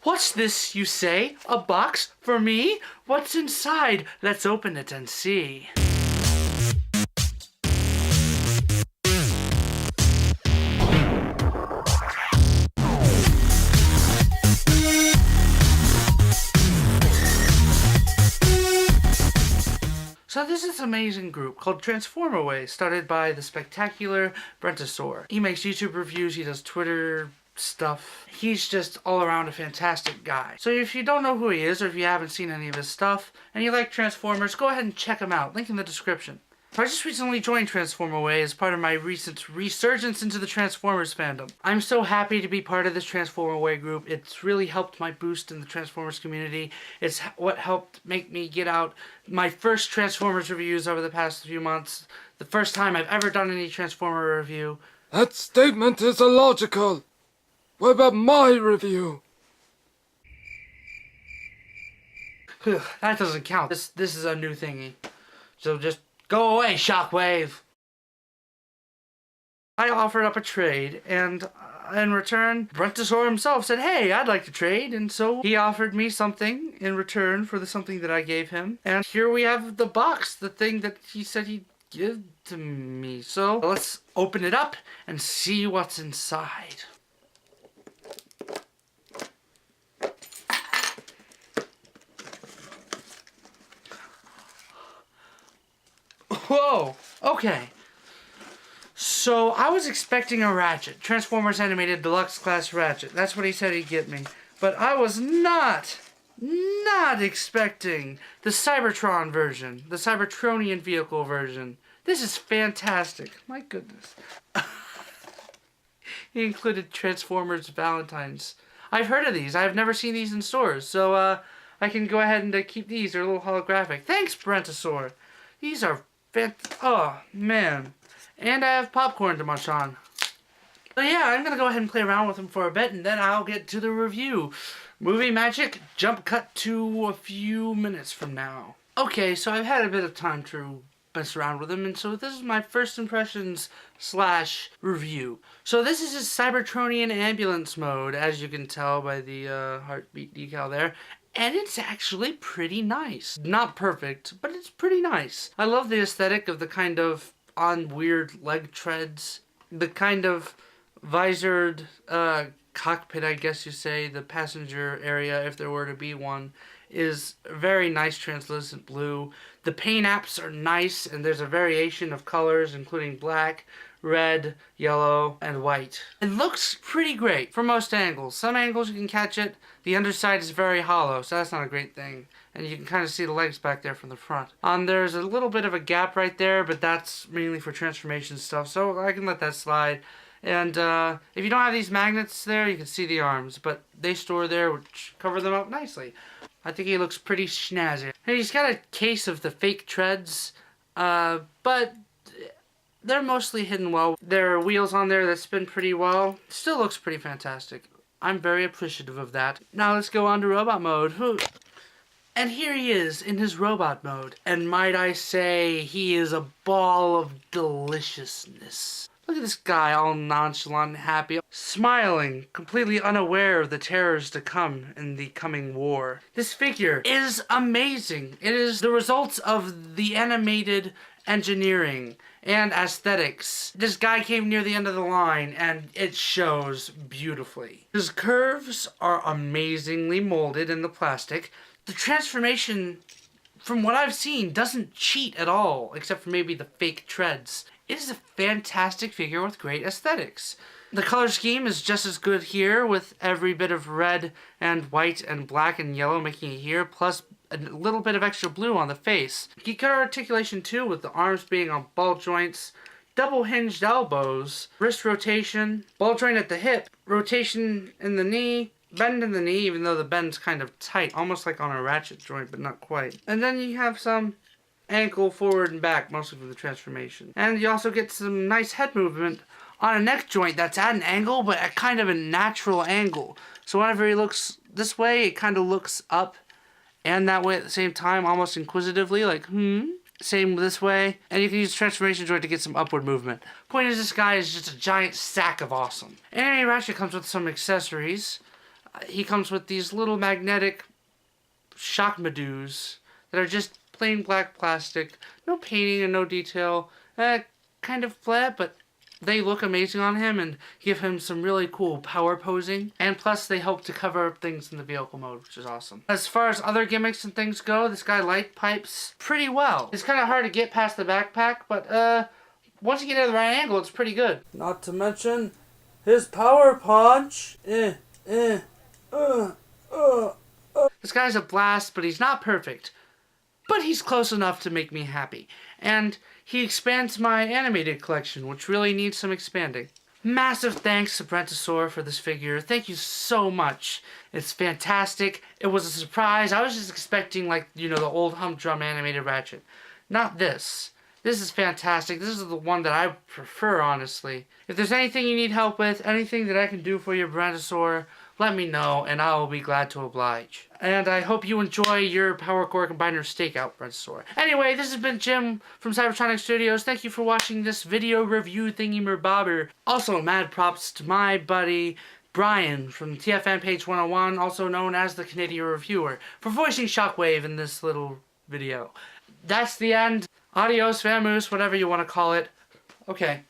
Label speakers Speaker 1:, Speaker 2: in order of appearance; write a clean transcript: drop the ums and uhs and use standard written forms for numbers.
Speaker 1: What's this, you say? A box for me? What's inside? Let's open it and see. So this is an amazing group called Transformaway, started by the spectacular Brentosaur. He makes YouTube reviews, he does Twitter stuff. He's just all around a fantastic guy. So if you don't know who he is, or if you haven't seen any of his stuff, and you like Transformers, go ahead and check him out. Link in the description. I just recently joined Transformaway as part of my recent resurgence into the Transformers fandom. I'm so happy to be part of this Transformaway group. It's really helped my boost in the Transformers community. It's what helped make me get out my first Transformers reviews over the past few months. The first time I've ever done any Transformer review.
Speaker 2: That statement is illogical. What about my review?
Speaker 1: That doesn't count. This is a new thingy. So just go away, Shockwave! I offered up a trade, and in return, Brentosaur himself said, hey, I'd like to trade, and so he offered me something in return for the something that I gave him. And here we have the box, the thing that he said he'd give to me. So let's open it up and see what's inside. Whoa, okay. So I was expecting a Ratchet, Transformers Animated Deluxe Class Ratchet. That's what he said he'd get me. But I was not expecting the Cybertron version, the Cybertronian vehicle version. This is fantastic. My goodness. He included Transformers Valentines. I've heard of these. I've never seen these in stores. So I can go ahead and keep these. They're a little holographic. Thanks, Brentosaur. These are oh, man. And I have popcorn to munch on. So yeah, I'm going to go ahead and play around with them for a bit, and then I'll get to the review. Movie magic, jump cut to a few minutes from now. Okay, so I've had a bit of time to mess around with them, and so this is my first impressions / review. So this is his Cybertronian ambulance mode, as you can tell by the heartbeat decal there. And it's actually pretty nice. Not perfect, but it's pretty nice. I love the aesthetic of the kind of on weird leg treads. The kind of visored cockpit, I guess you say, the passenger area, if there were to be one, is very nice translucent blue. The paint apps are nice, and there's a variation of colors, including black, red, yellow, and white. It looks pretty great from most angles. Some angles you can catch it. The underside is very hollow, so that's not a great thing. And you can kind of see the legs back there from the front. There's a little bit of a gap right there, but that's mainly for transformation stuff, so I can let that slide. And if you don't have these magnets there, you can see the arms, but they store there, which cover them up nicely. I think he looks pretty snazzy. And he's got a case of the fake treads, but they're mostly hidden well. There are wheels on there that spin pretty well. Still looks pretty fantastic. I'm very appreciative of that. Now let's go on to robot mode. And here he is in his robot mode. And might I say, he is a ball of deliciousness. Look at this guy, all nonchalant and happy, smiling, completely unaware of the terrors to come in the coming war. This figure is amazing. It is the results of the animated engineering and aesthetics. This guy came near the end of the line, and it shows beautifully. His curves are amazingly molded in the plastic. The transformation, from what I've seen, doesn't cheat at all, except for maybe the fake treads. It is a fantastic figure with great aesthetics. The color scheme is just as good here, with every bit of red and white and black and yellow making it here, plus a little bit of extra blue on the face. Good articulation too, with the arms being on ball joints, double hinged elbows, wrist rotation, ball joint at the hip, rotation in the knee, bend in the knee, even though the bend's kind of tight, almost like on a ratchet joint, but not quite. And then you have some ankle forward and back, mostly for the transformation. And you also get some nice head movement on a neck joint that's at an angle, but at kind of a natural angle. So whenever he looks this way, it kind of looks up and that way at the same time, almost inquisitively, like, Same this way. And you can use the transformation joint to get some upward movement. Point is, this guy is just a giant sack of awesome. Anime Ratchet comes with some accessories. he comes with these little magnetic shock madoos that are just plain black plastic. No painting and no detail. Kind of flat, but they look amazing on him and give him some really cool power posing. And plus, they help to cover up things in the vehicle mode, which is awesome. As far as other gimmicks and things go, this guy light pipes pretty well. It's kind of hard to get past the backpack, but once you get at the right angle, it's pretty good. Not to mention his power punch. This guy's a blast, but he's not perfect. But he's close enough to make me happy. And he expands my animated collection, which really needs some expanding. Massive thanks to Brentosaur for this figure. Thank you so much. It's fantastic. It was a surprise. I was just expecting, like, you know, the old humdrum animated Ratchet. Not this. This is fantastic. This is the one that I prefer, honestly. If there's anything you need help with, anything that I can do for you, Brentosaur, let me know, and I will be glad to oblige. And I hope you enjoy your Power Core Combiner Stakeout, Brentosaur. Anyway, this has been Jim from Cybertronic Studios. Thank you for watching this video review thingy-merbobber. Also, mad props to my buddy Brian from TFN Page 101, also known as the Canadian Reviewer, for voicing Shockwave in this little video. That's the end. Adios, vamoose, whatever you want to call it. Okay.